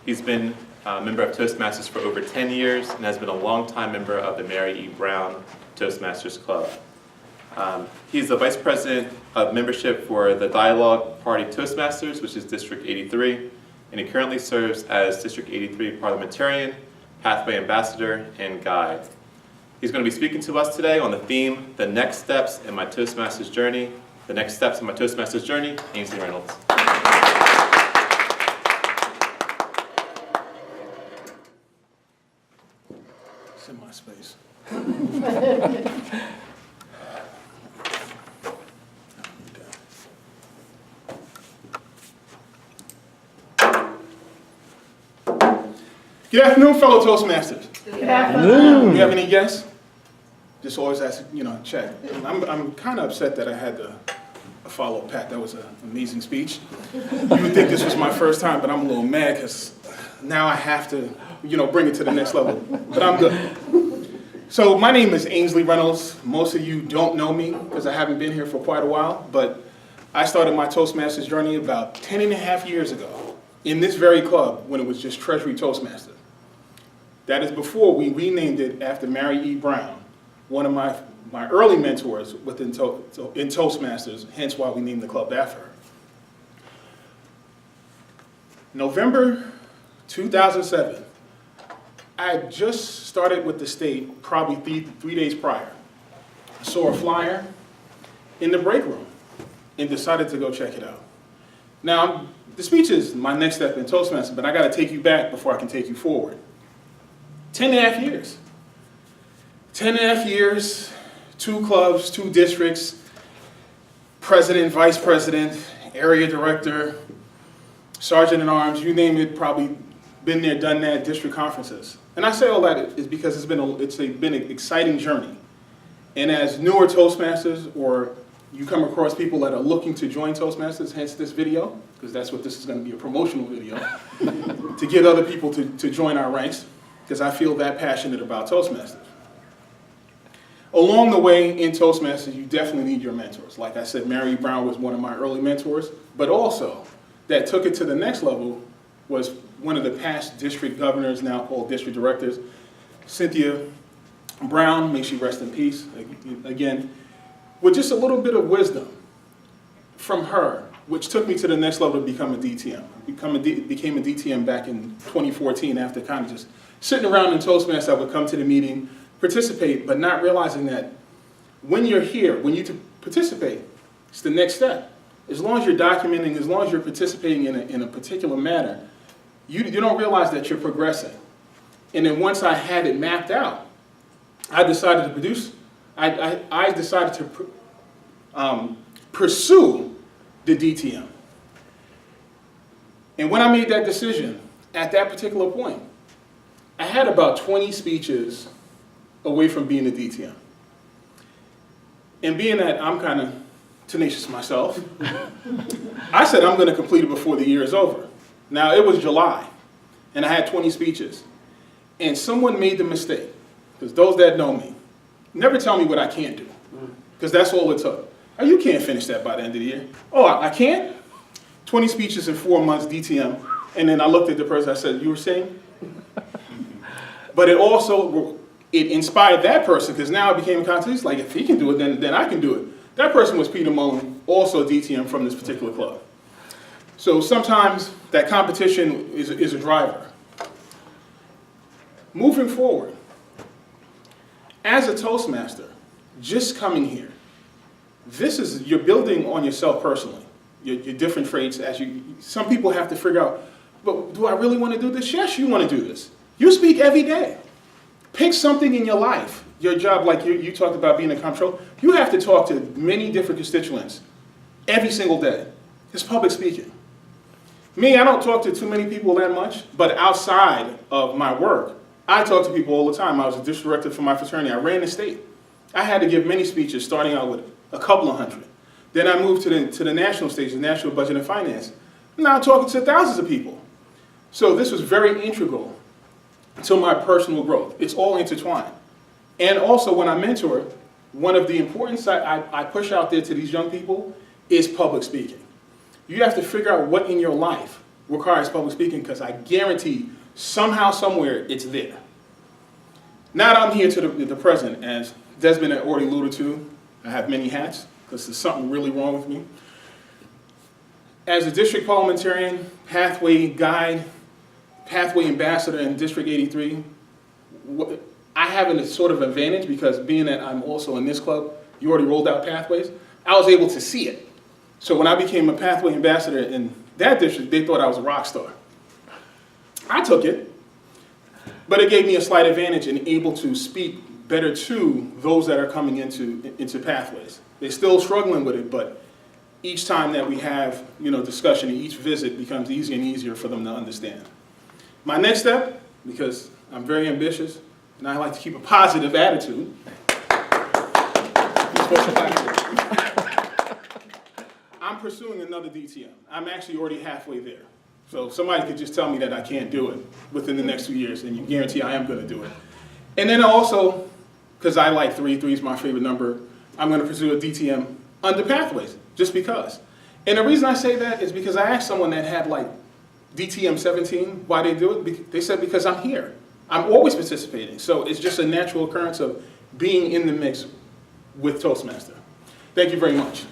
He's been a member of Toastmasters for over 10 years and has been a longtime member of the Mary E. Brown Toastmasters Club. He's the Vice President of Membership for the Dialogue Party Toastmasters, which is District 83, and he currently serves as District 83 Parliamentarian, Pathway Ambassador, and Guide. He's going to be speaking to us today on the theme, The Next Steps in My Toastmasters Journey. The Next Steps in My Toastmasters Journey, Ainsley Reynolds. It's in my space. Good afternoon, fellow Toastmasters. Good afternoon. You have any guests? Just always ask, check. I'm kind of upset that I had to follow Pat. That was an amazing speech. You would think this was my first time, but I'm a little mad because now I have to, bring it to the next level. But I'm good. So my name is Ainsley Reynolds. Most of you don't know me because I haven't been here for quite a while, but I started my Toastmasters journey about 10 and a half years ago in this very club when it was just Treasury Toastmasters. That is before we renamed it after Mary E. Brown, one of my early mentors in Toastmasters, hence why we named the club after her. November 2007, I had just started with the state probably three days prior. I saw a flyer in the break room and decided to go check it out. Now, the speech is my next step in Toastmasters, but I got to take you back before I can take you forward. 10 and a half years. 10 and a half years, 2 clubs, 2 districts, president, vice president, area director, sergeant-at-arms, you name it, probably been there, done that, district conferences. And I say all that is because it's been an exciting journey. And as newer Toastmasters, or you come across people that are looking to join Toastmasters, hence this video, because that's what this is going to be, a promotional video, to get other people to join our ranks, because I feel that passionate about Toastmasters. Along the way in Toastmasters, you definitely need your mentors. Like I said, Mary Brown was one of my early mentors, but also that took it to the next level was one of the past district governors, now called district directors, Cynthia Brown, may she rest in peace, again, with just a little bit of wisdom from her, which took me to the next level to become a DTM. Became a DTM back in 2014 after kind of just sitting around in Toastmasters. I would come to the meeting, participate, but not realizing that when you're here, when you participate, it's the next step. As long as you're documenting, as long as you're participating in a particular manner, you don't realize that you're progressing. And then once I had it mapped out, I decided to produce, I decided to pursue the DTM. And when I made that decision, at that particular point, I had about 20 speeches away from being a DTM. And being that I'm kind of tenacious myself, I said I'm going to complete it before the year is over. Now, it was July, and I had 20 speeches. And someone made the mistake, because those that know me, never tell me what I can't do, because that's all it took. Oh, you can't finish that by the end of the year. Oh, I can't? 20 speeches in 4 months, DTM. And then I looked at the person, I said, you were saying? But it inspired that person, because now it became a contest. Like, if he can do it, then I can do it. That person was Peter Mullen, also a DTM from this particular club. So sometimes that competition is a driver. Moving forward, as a Toastmaster, just coming here, you're building on yourself personally, your different traits. Some people have to figure out, but do I really want to do this? Yes, you want to do this. You speak every day. Pick something in your life, your job, like you talked about being a comptroller. You have to talk to many different constituents every single day. It's public speaking. Me, I don't talk to too many people that much, but outside of my work, I talk to people all the time. I was a district director for my fraternity. I ran the state. I had to give many speeches, starting out with a couple of hundred. Then I moved to the national stage, the National Budget and Finance. Now I'm talking to thousands of people. So this was very integral to my personal growth. It's all intertwined. And also when I mentor, one of the importance I push out there to these young people is public speaking. You have to figure out what in your life requires public speaking because I guarantee somehow, somewhere, it's there. Now that I'm here to the present, as Desmond had already alluded to, I have many hats because there's something really wrong with me. As a district parliamentarian, pathway guide, pathway ambassador in District 83, I have a sort of advantage because being that I'm also in this club, you already rolled out pathways, I was able to see it. So when I became a pathway ambassador in that district, they thought I was a rock star. I took it, but it gave me a slight advantage in able to speak better to those that are coming into pathways. They're still struggling with it, but each time that we have, discussion, each visit becomes easier and easier for them to understand. My next step, because I'm very ambitious and I like to keep a positive attitude, I'm pursuing another DTM. I'm actually already halfway there. So somebody could just tell me that I can't do it within the next 2 years, and you guarantee I am going to do it. And then also, because I like 3 is my favorite number, I'm going to pursue a DTM under pathways, just because. And the reason I say that is because I asked someone that had like DTM 17 why they do it. They said because I'm here. I'm always participating. So it's just a natural occurrence of being in the mix with Toastmaster. Thank you very much.